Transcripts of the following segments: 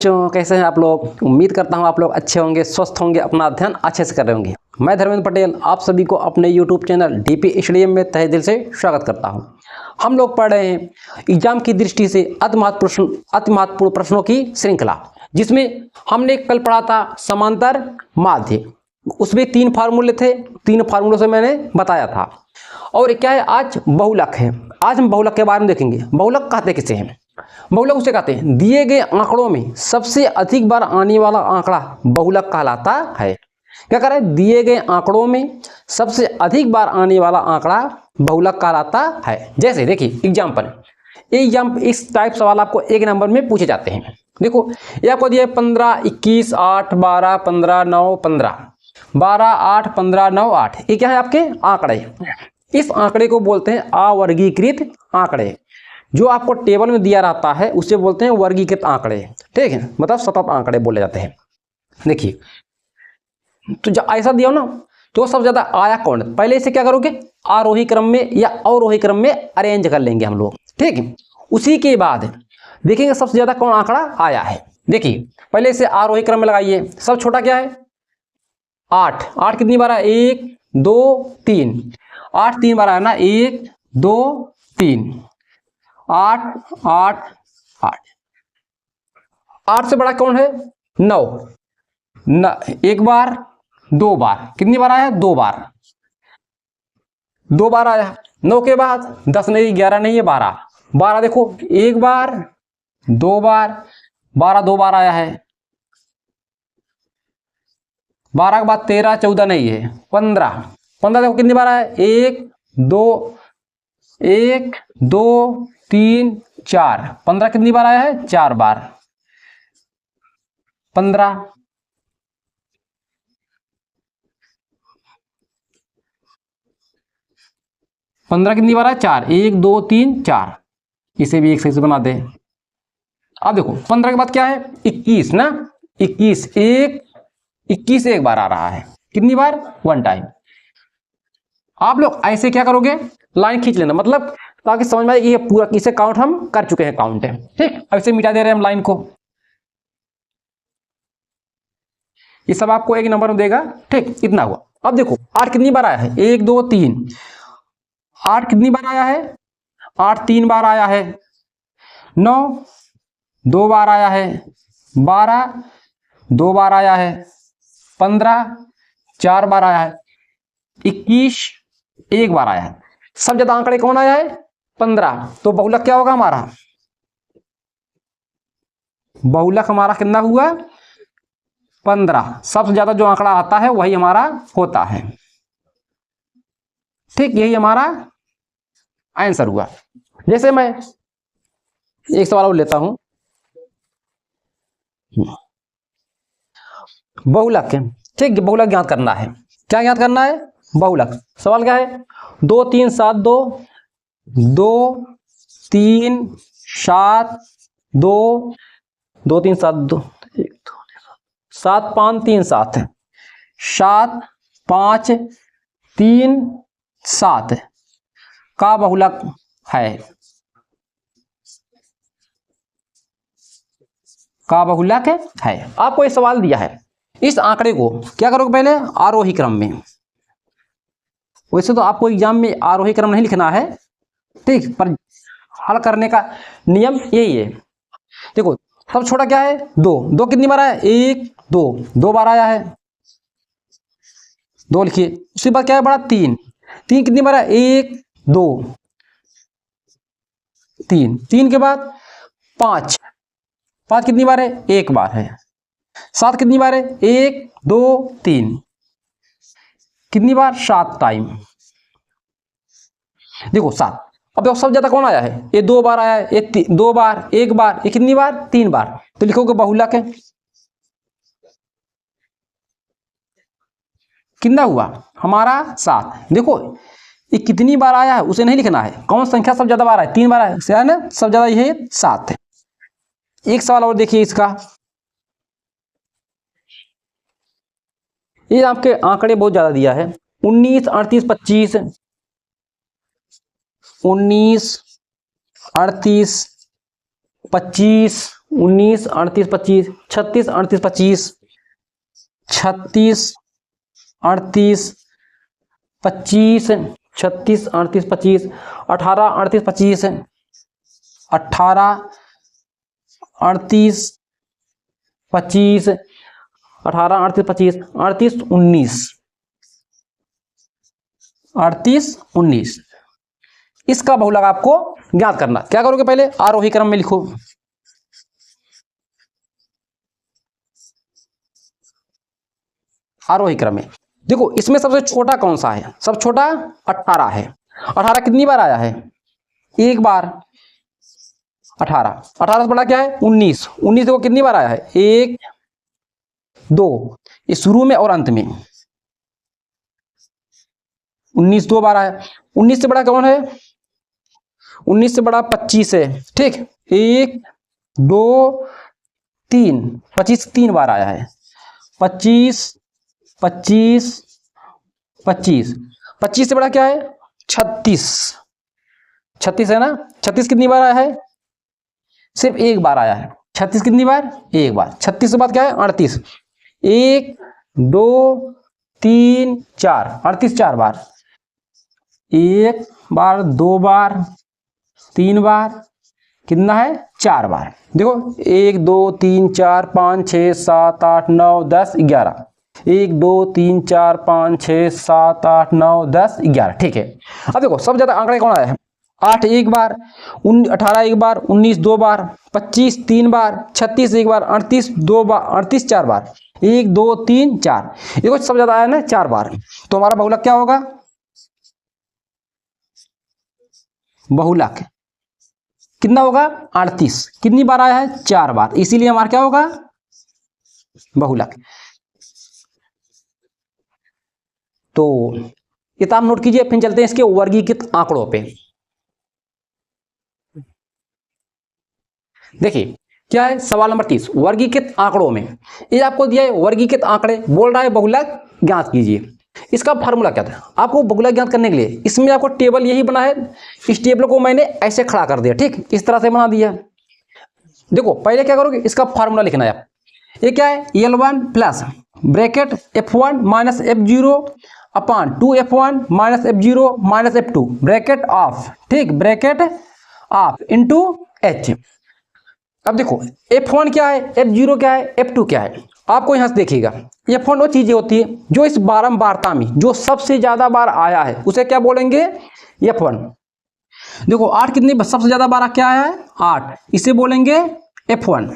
बच्चों कैसे हैं आप लोग। उम्मीद करता हूं आप लोग अच्छे होंगे, स्वस्थ होंगे, अपना अध्ययन अच्छे से कर रहे होंगे। मैं धर्मेंद्र पटेल आप सभी को अपने यूट्यूब चैनल डीपी स्टडी में तहे दिल से स्वागत करता हूं। हम लोग पढ़ रहे हैं एग्जाम की दृष्टि से अति महत्वपूर्ण प्रश्नों की श्रृंखला, जिसमें हमने कल पढ़ा था समांतर माध्य। उसमें 3 फार्मूले थे, 3 फार्मूलों से मैंने बताया था। और क्या है, आज बहुलक है। आज हम बहुलक के बारे में देखेंगे। बहुलक कहते किसे हैं? बहुलक उसे कहते हैं दिए गए आंकड़ों में सबसे अधिक बार आने वाला आंकड़ा बहुलक कहलाता है। क्या करें, दिए गए आंकड़ों में सबसे अधिक बार आने वाला आंकड़ा बहुलक कहलाता है। जैसे देखिए एग्जाम्पल, इस टाइप सवाल आपको 1 नंबर में पूछे जाते हैं। देखो ये आपको दिया 15, 21, 8, 12, 15, 9, 15, 12, 8, 15, 9, 8। ये क्या है आपके आंकड़े। इस आंकड़े को बोलते हैं अवर्गीकृत आंकड़े। जो आपको टेबल में दिया रहता है उसे बोलते हैं वर्गीकृत आंकड़े। ठीक है, मतलब सतत आंकड़े बोले जाते हैं। देखिए तो जब ऐसा दिया हो ना, तो सबसे ज्यादा आया कौन, पहले इसे क्या करोगे, आरोही क्रम में या अवरोही क्रम में अरेंज कर लेंगे हम लोग। ठीक है, उसी के बाद देखेंगे सबसे ज्यादा कौन आंकड़ा आया है। देखिए पहले इसे आरोही क्रम में लगाइए। सब छोटा क्या है, 8। 8 कितनी बार है, 1, 2, 3। 8 3 बार आया ना, 1, 2, 3, 8, 8, 8। 8 से बड़ा कौन है, 9। 1 बार, 2 बार, कितनी बार आया, 2 बार, 2 बार आया। 9 के बाद 10 नहीं, 11 नहीं है, 12। 12 देखो 1 बार, 2 बार, 12 2 बार आया है। 12 के बाद 13, 14 नहीं है, 15। 15 देखो कितनी बार आया, 1, 2, 1, 2, 3, 4। 15 कितनी बार आया है, 4 बार। 15 15 कितनी बार आया, 4। 1, 2, 3, 4। इसे भी एक से बना दे। अब देखो 15 के बाद क्या है, 21 ना, 21 एक बार आ रहा है। कितनी बार, 1 टाइम। आप लोग ऐसे क्या करोगे, लाइन खींच लेना, मतलब ताकि समझ में आए कि ये पूरा इसे काउंट हम कर चुके हैं, काउंट है। ठीक, अब इसे मिटा दे रहे हैं हम लाइन को। ये सब आपको 1 नंबर में देगा। ठीक, इतना हुआ। अब देखो 8 कितनी बार आया है, 1, 2, 3। 8 कितनी बार आया है, 8 3 बार आया है। 9 2 बार आया है। 12 2 बार आया है। 15 4 बार आया है। 21 1 बार आया है। सब ज्यादा आंकड़े कौन आया है, 15। तो बहुलक क्या होगा हमारा, बहुलक हमारा कितना हुआ, 15। सबसे ज्यादा जो आंकड़ा आता है वही हमारा होता है। ठीक, यही हमारा आंसर हुआ। जैसे मैं एक सवाल और लेता हूं, बहुलक। ठीक, बहुलक ज्ञात करना है। क्या ज्ञात करना है, बहुलक। सवाल क्या है, 2 3 7 2, 2 3 7 2, 2 3 7 2, 7 5 3 7, 7 5 3 7 का बहुलक है, का बहुलक है। आपको ये सवाल दिया है, इस आंकड़े को क्या करोगे, पहले आरोही क्रम में। वैसे तो आपको एग्जाम में आरोही क्रम नहीं लिखना है, ठीक, पर हल करने का नियम यही है। देखो सब छोटा क्या है, 2। 2 कितनी बार आया, 1 2, 2 बार आया है, 2 लिखिए। उसके बाद क्या है बड़ा, 3। 3 कितनी बार आया, 1 2 3। 3 के बाद 5। 5 कितनी बार है, 1 बार है। 7 कितनी बार है, 1 2 3। कितनी बार, 7 टाइम। देखो 7। अब देखो सब ज्यादा कौन आया है, ये 2 बार आया है, ये 2 बार, 1 बार, ये कितनी बार, 3 बार। तो लिखोगे बहुलक है। कितना हुआ हमारा, 7। देखो ये कितनी बार आया है उसे नहीं लिखना है, कौन संख्या सब ज्यादा बार आया, 3 बार आया है ना, सब ज्यादा ये 7 है। एक सवाल और देखिए इसका, ये आपके आंकड़े बहुत ज्यादा दिया है, 19 38 25, 19 38 25, 19 38 25 36 38 25 36 38 25 36 38 25 18 38 25 18 38 25 18 38 25 38 19 38 19 इसका बहुलक आपको ज्ञात करना। क्या करोगे, पहले आरोही क्रम में लिखो। आरोही क्रम में देखो, इसमें सबसे छोटा कौन सा है? सब छोटा 18 है। 18 कितनी बार आया है? एक बार। 18 18 से बड़ा क्या है? 19 19 देखो कितनी बार आया है? 1 2, ये शुरू में और अंत में। 19 2 बार आया। 19 से बड़ा कौन है? 19 से बड़ा 25 है। ठीक, 1 2 3, 25 3 बार आया है। 25 25 25 25 से बड़ा क्या है? 36 36 है ना। 36 कितनी बार आया है? सिर्फ एक बार आया है। 36 कितनी बार? एक बार। 36 के बाद क्या है? 38। 1 2 3 4, 38 4 बार। 1 बार 2 बार 3 बार, कितना है? 4 बार। देखो 1 2 3 4 5 6 7 8 9 10 11। 1 2 3 4 5 6 7 8 9 10 11। ठीक है। अब देखो सबसे ज्यादा आंकड़े कौन आया है? 8 एक बार, 18 एक बार, 19 2 बार, 25 3 बार, 36 एक बार, 38 2 बार, 38 4 बार। 1 2 3 4, देखो सबसे ज्यादा आया ना 4 बार। तो हमारा बहुलक क्या होगा? बहुलक कितना होगा? 38। कितनी बार आया है? 4 बार, इसीलिए हमारा क्या होगा? बहुलक। तो ये तो आप नोट कीजिए। फिर चलते हैं इसके वर्गीकृत आंकड़ों पे। देखिए क्या है सवाल नंबर 30, वर्गीकृत आंकड़ों में। ये आपको दिया है वर्गीकृत आंकड़े, बोल रहा है बहुलक ज्ञात कीजिए। इसका फार्मूला क्या था? आपको बहुलक ज्ञात करने के लिए इसमें आपको टेबल यही बना है। इस टेबल को मैंने ऐसे खड़ा कर दिया। ठीक, इस तरह से बना दिया। देखो पहले क्या करोगे, इसका फार्मूला लिखना है। ये क्या है? L1 plus bracket F1 minus F0 upon 2F1 minus F0 minus F2 bracket of. ठीक, ब्रैकेट ऑफ इंटू H। अब देखो F1 क्या है, F0 क्या है, F2 क्या है। आपको यहां से देखिएगा, F1 वो चीजें होती है जो इस बारंबारता में जो सबसे ज्यादा बार आया है उसे क्या बोलेंगे? F1। देखो 8 कितनी सबसे ज्यादा बार क्या आया है? 8, इसे बोलेंगे F1।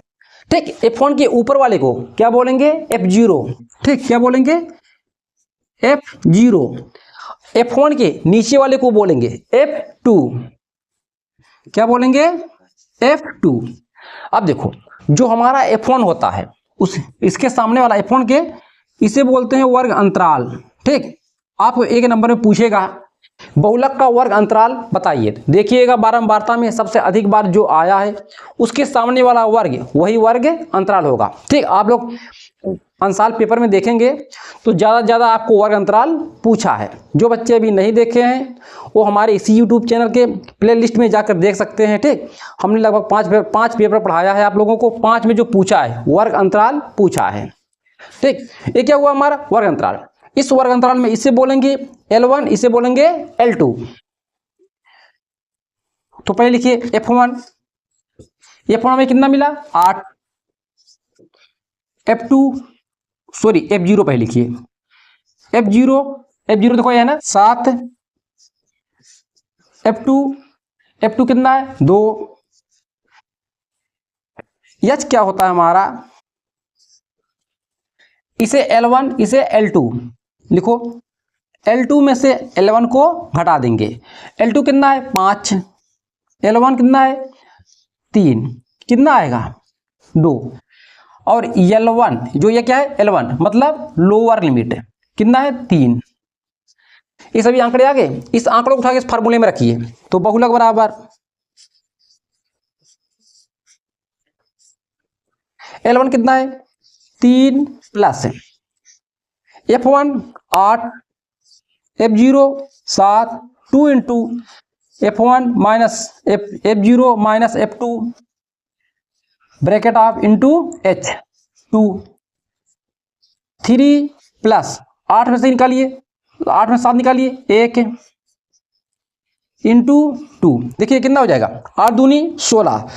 ठीक, F1 के ऊपर वाले को क्या बोलेंगे? F0। ठीक, क्या बोलेंगे? F0। F1 के नीचे वाले को बोलेंगे F2। क्या बोलेंगे? F2। अब देखो जो हमारा F1 होता है उस इसके सामने वाला F1 के इसे बोलते हैं वर्ग अंतराल। ठीक, आपको एक नंबर में पूछेगा बहुलक का वर्ग अंतराल बताइए। देखिएगा बारंबारता में सबसे अधिक बार जो आया है उसके सामने वाला वर्ग वही वर्ग अंतराल होगा। ठीक, आप लोग अंशाल पेपर में देखेंगे तो ज़्यादा आपको वर्ग अंतराल पूछा है। जो बच्चे अभी नहीं देखे हैं वो हमारे इसी यूट्यूब चैनल के प्लेलिस्ट में जाकर देख सकते हैं। ठीक, हमने लगभग 5 पेपर पढ़ाया है आप लोगों को। 5 में जो पूछा है वर्ग अंतराल पूछा है। ठीक, ये क्या हुआ हमारा वर्ग अंतराल। इस वर्ग अंतराल में इसे बोलेंगे L1, इसे बोलेंगे L2। तो पहले लिखिए F1 में कितना मिला? 8। F2 सॉरी F0 पहले लिखिए। F0 देखो है ना 7। F2 कितना है? 2। H क्या होता है हमारा? इसे L1 इसे L2 लिखो। L2 में से L1 को घटा देंगे। L2 कितना है? 5। L1 कितना है? 3। कितना आएगा? 2। और L1 जो ये क्या है? L1 मतलब लोअर लिमिट कितना है? 3। ये सभी आंकड़े आ गए। इस आंकड़ों को उठा के इस फार्मूले में रखिए तो बहुलक बराबर L1 कितना है? 3 plus F1 8, F0 7, 2 into F1 minus F0 minus F2 bracket of into H 2, 3 plus 8 में से निकालिए, 8 में 7 निकालिए, 1 इंटू 2, देखिए कितना हो जाएगा, 8 दूनी 16,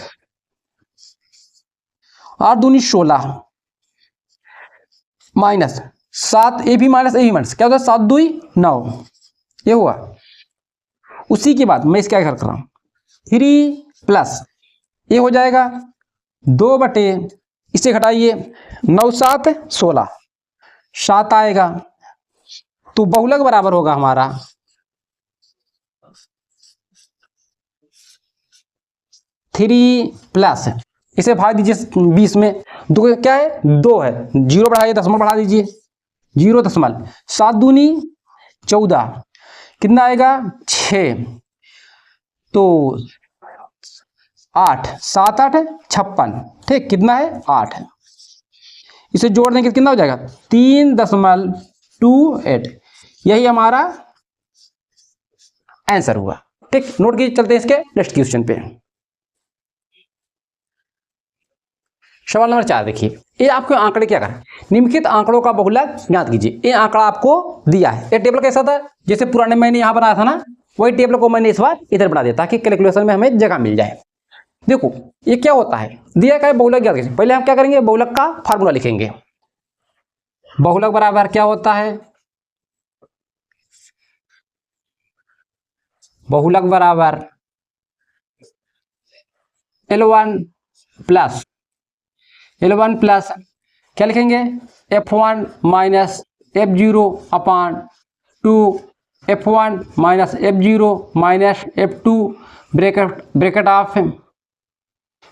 8 दूनी 16 माइनस 7, ए भी माइनस, ए भी माइनस, क्या होता है, 7 दूई 9, ये हुआ। उसी के बाद मैं इसका क्या कर रहा हूँ, 3 प्लस ये हो जाएगा 2 बटे, इसे घटाइए, 9 7 16, 7 आएगा, तो बहुलक बराबर होगा हमारा 3 प्लस, इसे भाग दीजिए 20 में, 2 क्या है, 2 है, 0 बढ़ाइए, दशमलव बढ़ा दीजिए, 0 7 दूनी 14, कितना आएगा 6, तो 8 7 8 56, ठीक, कितना है 8, इसे जोड़ देंगे कितना हो जाएगा 3.28, यही हमारा आंसर हुआ। ठीक, नोट कीजिए, चलते हैं इसके नेक्स्ट क्वेश्चन पे। सवाल नंबर 4 देखिए, ये आपके आंकड़े क्या कर, निम्नलिखित आंकड़ों का बहुलक ज्ञात कीजिए। ये आंकड़ा आपको दिया है, ये टेबल कैसा था, जैसे पुराने मैंने यहां बनाया था ना, वही टेबल को मैंने इस बार इधर बना दिया ताकि कैलकुलेशन में हमें जगह मिल जाए। देखो ये क्या होता है, दिया क्या है, बहुलक ज्ञात कीजिए। पहले हम क्या करेंगे, बहुलक का फार्मूला लिखेंगे। बहुलक बराबर क्या होता है, बहुलक बराबर L1 प्लस L1 प्लस क्या लिखेंगे, F1 minus F0 upon 2, F1 minus F0 minus F2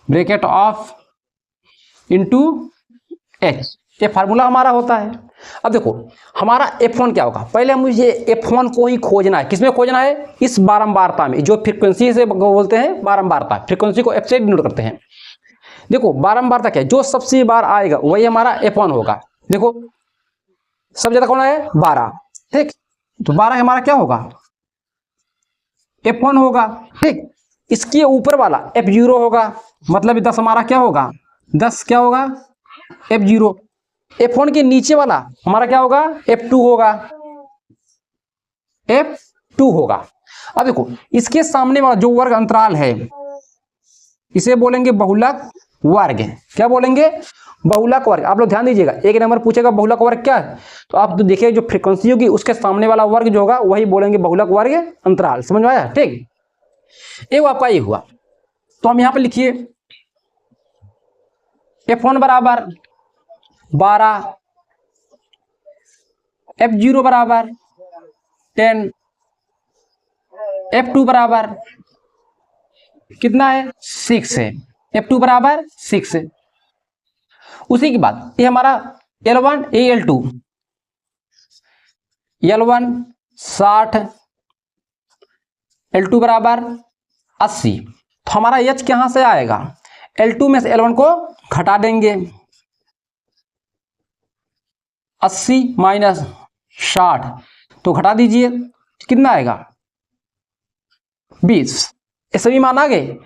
bracket of into H, ये फार्मूला हमारा होता है। अब देखो हमारा F1 क्या होगा, पहले मुझे F1 को ही खोजना है, किसमें खोजना है, इस बारंबारता में, जो फ्रीक्वेंसी से बोलते हैं बारंबारता, फ्रीक्वेंसी को F से डिनोट करते हैं। देखो बारंबारता क्या है, जो सबसे बार आएगा वही हमारा F1 होगा। देखो सबसे ज्यादा कौन है, 12, ठीक, तो 12 हमारा क्या होगा, F1 होगा। ठीक, इसके ऊपर वाला F0 होगा, मतलब 10 हमारा क्या होगा, 10 क्या होगा, F0। F1 के नीचे वाला हमारा क्या होगा, F2 होगा, F2 होगा। अब देखो इसके सामने वाला जो वर्ग अंतराल है, इसे बोलेंगे बहुलक वर्ग। क्या बोलेंगे, बहुलक वर्ग। आप लोग ध्यान दीजिएगा, एक नंबर पूछेगा बहुलक वर्ग क्या है, तो आप तो देखिए जो फ्रीक्वेंसी होगी उसके सामने वाला वर्ग जो होगा वही बोलेंगे बहुलक वर्ग अंतराल। समझ में आया, ठीक, एक आपका ये हुआ। तो हम यहां पर लिखिए F1 बराबर 12, F0 बराबर 10, F2 बराबर कितना है, 6 है, F2 बराबर 6 है। उसी के बाद ये हमारा L1 L2, L1 60, L2 बराबर 80, तो हमारा H कहां से आएगा, L2 में से L1 को घटा देंगे, 80 माइनस 60, तो घटा दीजिए कितना आएगा 20, ये सभी मान आ गए।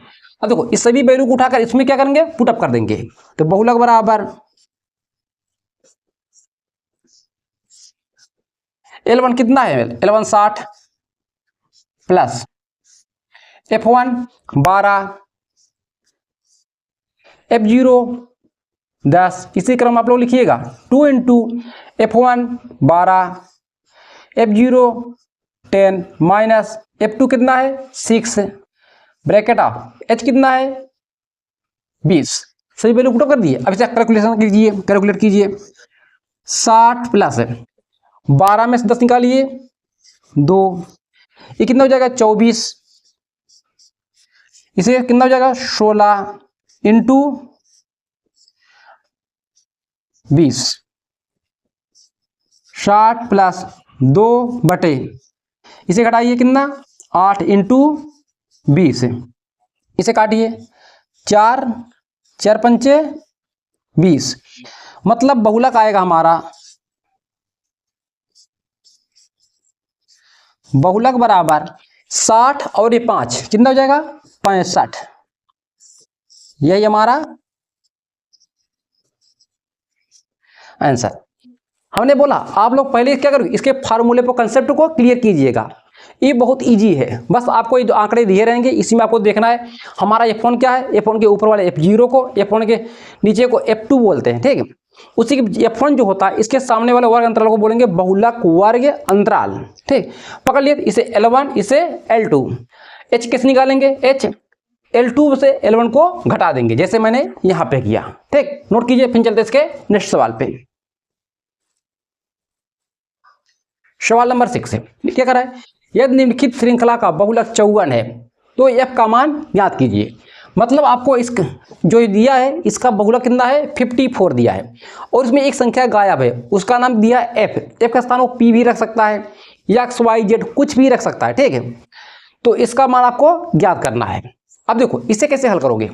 अब देखो इस सभी वैल्यू को उठाकर इसमें क्या करेंगे, पुटअप कर देंगे, तो बहुलक बराबर L1 कितना है, L1 60 प्लस F1 12, F0 10, इसी क्रम आप लोग लिखिएगा 2 into F1 12, F0 10 minus F2 कितना है 6, ब्रैकेट ऑफ H कितना है 20, सही वैल्यू पुट कर दिए। अब इसे कैलकुलेशन कीजिए, कैलकुलेट कीजिए, 60 प्लस 12 में से 10 निकालिए 2, ये कितना हो जाएगा 24, इसे कितना हो जाएगा 16 इंटू 20, 60 प्लस 2 बटे, इसे घटाइए कितना 8 इंटू 20, इसे काटिए 4 4 पंचे 20, मतलब बहुलक आएगा हमारा, बहुलक बराबर 60 और ये 5 कितना हो जाएगा 65, यही हमारा आंसर। हमने बोला आप लोग पहले क्या करोगे, इसके फार्मूले पर कंसेप्ट को क्लियर कीजिएगा। ये बहुत इजी है, बस आपको ये आंकड़े दिए रहेंगे, इसी में आपको देखना है हमारा F1 क्या है। F1 के ऊपर वाले F0 को, F1 के नीचे को F2 बोलते हैं, ठीक है। उसी के F1 जो होता है इसके सामने वाले वर्ग अंतराल को बोलेंगे बहुलक वर्ग अंतराल, ठीक। पकड़ लिए, इसे L1 इसे L2। H कैसे निकालेंगे, H L2 से L1 को घटा देंगे, जैसे मैंने यहां पे किया, ठीक। नोट कीजिए, फिर चलते इसके नेक्स्ट सवाल पे। सवाल नंबर 6 है, क्या करा है, यदि निम्नलिखित श्रृंखला का बहुलक 54 है तो f का मान ज्ञात कीजिए। मतलब आपको इस जो दिया है इसका बहुलक कितना है, 54 दिया है, और इसमें एक संख्या गायब है, उसका नाम दिया है f का स्थान वो p भी रख सकता है या XYZ कुछ भी रख सकता है, ठीक है। तो इसका मान आपको ज्ञात करना है। अब देखो इसे कैसे हल करोगे,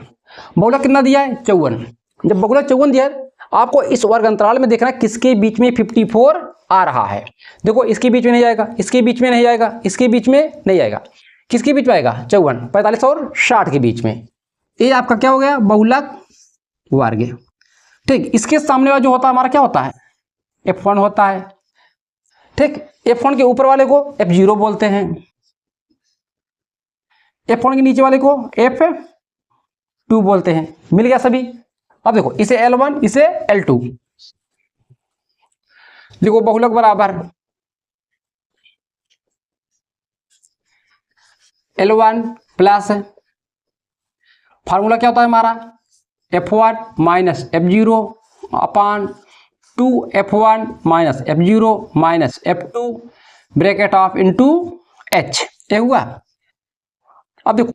बहुलक कितना दिया है 54, जब बहुलक 54 दिया है आपको इस वर्ग अंतराल में देखना है किसके बीच में 54 आ रहा है। देखो इसके बीच में नहीं आएगा, इसके बीच में नहीं आएगा, इसके बीच में नहीं आएगा, किसके बीच में आएगा 54, 45 और 60 के बीच में। ये आपका क्या हो गया, बहुलक वर्ग, ठीक। इसके सामने वाला जो होता है हमारा क्या होता है, F1 होता है, ठीक। F1 के ऊपर वाले को F0 बोलते हैं, F1 के नीचे वाले को F2 बोलते हैं। मिल गया सभी। अब देखो इसे L1 इसे L2, देखो बहुलक बराबर L1 प्लस फार्मूला क्या होता है हमारा, F1 minus F0 upon 2F1 minus F0 minus F2 bracket of into H, ये हुआ। अब देखो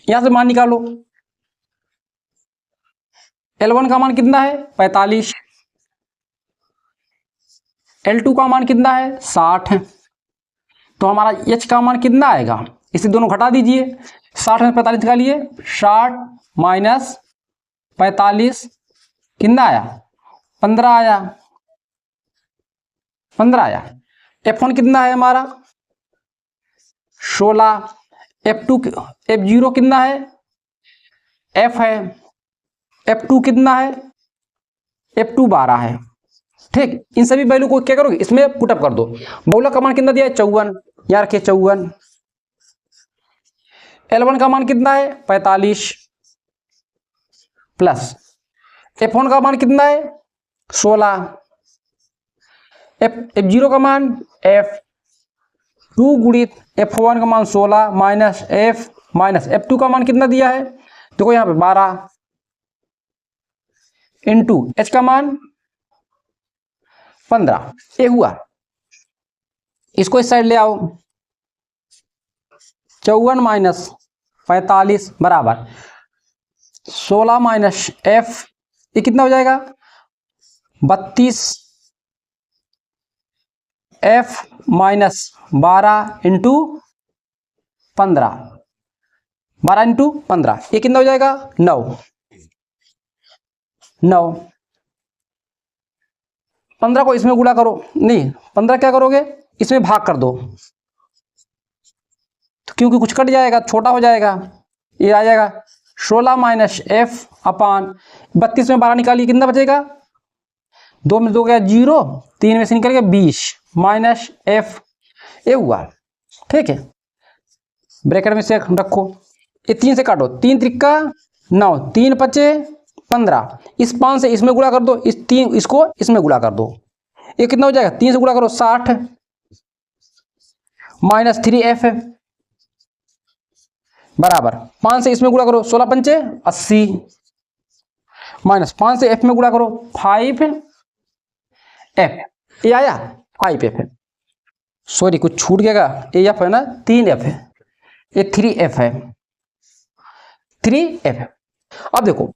यहां से मान निकालो, L1 का मान कितना है 45, L2 का मान कितना है 60, तो हमारा H का मान कितना आएगा, इसे दोनों घटा दीजिए, 60 में 45 निकालिए, 60 माइनस 45 कितना आया 15 आया, 15 आया। F1 कितना है हमारा 16, F0 कितना है F है, F2 कितना है F2 12 है, ठीक। इन सभी वैल्यू को क्या करोगे, इसमें पुटअप कर दो। बहुलक का मान कितना दिया है 54, यार रखिए 54। L1 का मान कितना है 45 प्लस F1 का मान कितना है 16, F0 का मान F2 गुणित F1 का मान 16 माइनस F माइनस F2 का मान कितना दिया है, देखो यहाँ पे 12 इंटू H का मान 15, ये हुआ। इसको इस साइड ले आओ, 54 माइनस 45 बराबर 16 माइनस F, ये कितना हो जाएगा 32 F माइनस 12 इंटू 15, 12 इंटू 15, ये कितना हो जाएगा 9, 9। 15 को इसमें गुणा करो, नहीं 15 क्या करोगे इसमें भाग कर दो, तो क्योंकि कुछ कट जाएगा छोटा हो जाएगा, ये आ जाएगा 16 माइनस F अपान 32 में 12 निकालिए, कितना बचेगा 2 में 2 गया 0, 3 में से निकल गया 20 माइनस F, ये हुआ, ठीक है। ब्रैकेट में से रखो, ये 3 से काटो, 3 त्रिका 9, 3 बचे 15, इस 5 से इसमें गुणा कर दो, इस 3 इसको इसमें गुणा कर दो, ये कितना हो जाएगा 3 से गुणा करो 60 माइनस 3F बराबर 5 से इसमें गुणा करो 16 पंचे 80 माइनस 5 से F में गुणा करो 5F, ये आया 5F है, सॉरी कुछ छूट गया, ये F है ना 3F है, ये 3F है, 3F है। अब देखो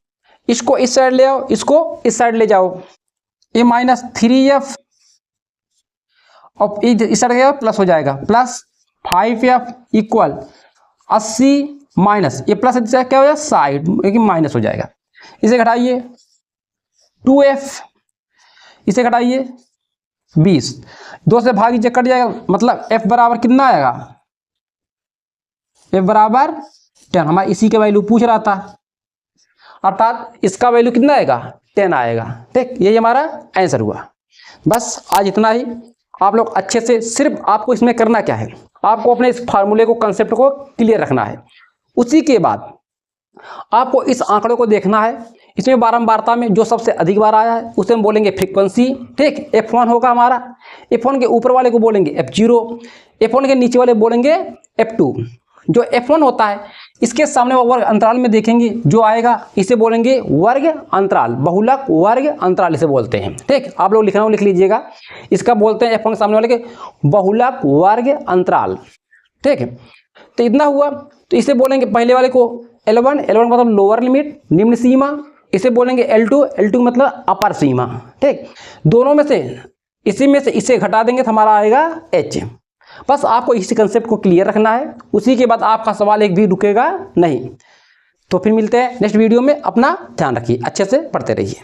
इसको इस साइड ले आओ, इसको इस साइड ले जाओ, ये माइनस 3F और इस साइड गया प्लस हो जाएगा, प्लस 5F इक्वल 80 माइनस ये प्लस क्या हो जाएगा साइड लेकिन माइनस हो जाएगा, इसे घटाइए 2F, इसे घटाइए 20, 2 से भाग कट जाएगा, मतलब F बराबर कितना आएगा, F बराबर 10, हमारा इसी के वैल्यू पूछ रहा था, अर्थात इसका वैल्यू कितना आएगा 10 आएगा। ठीक, यही हमारा आंसर हुआ। बस आज इतना ही। आप लोग अच्छे से, सिर्फ आपको इसमें करना क्या है, आपको अपने इस फार्मूले को, कंसेप्ट को क्लियर रखना है। उसी के बाद आपको इस आंकड़े को देखना है। इसमें बारंबारता में जो सबसे अधिक बार आया है उसे हम बोलेंगे फ्रीक्वेंसी। ठीक, F1 होगा हमारा। F1 के ऊपर वाले को बोलेंगे F0, F1 के नीचे वाले बोलेंगे F2। जो F1 होता है इसके सामने वर्ग अंतराल में देखेंगे जो आएगा, इसे बोलेंगे वर्ग अंतराल, बहुलक वर्ग अंतराल इसे बोलते हैं। ठीक, आप लोग लिखना हो लिख लीजिएगा, इसका बोलते हैं F1 के सामने वाले के बहुलक वर्ग अंतराल। ठीक है, तो इतना हुआ। तो इसे बोलेंगे पहले वाले को L1, L1 मतलब लोअर लिमिट, निम्न सीमा। इसे बोलेंगे L2, L2 मतलब अपर सीमा। ठीक, दोनों में से इसी में से इसे घटा देंगे तो हमारा आएगा H। बस आपको इसी कंसेप्ट को क्लियर रखना है, उसी के बाद आपका सवाल एक भी रुकेगा नहीं। तो फिर मिलते हैं नेक्स्ट वीडियो में। अपना ध्यान रखिए, अच्छे से पढ़ते रहिए।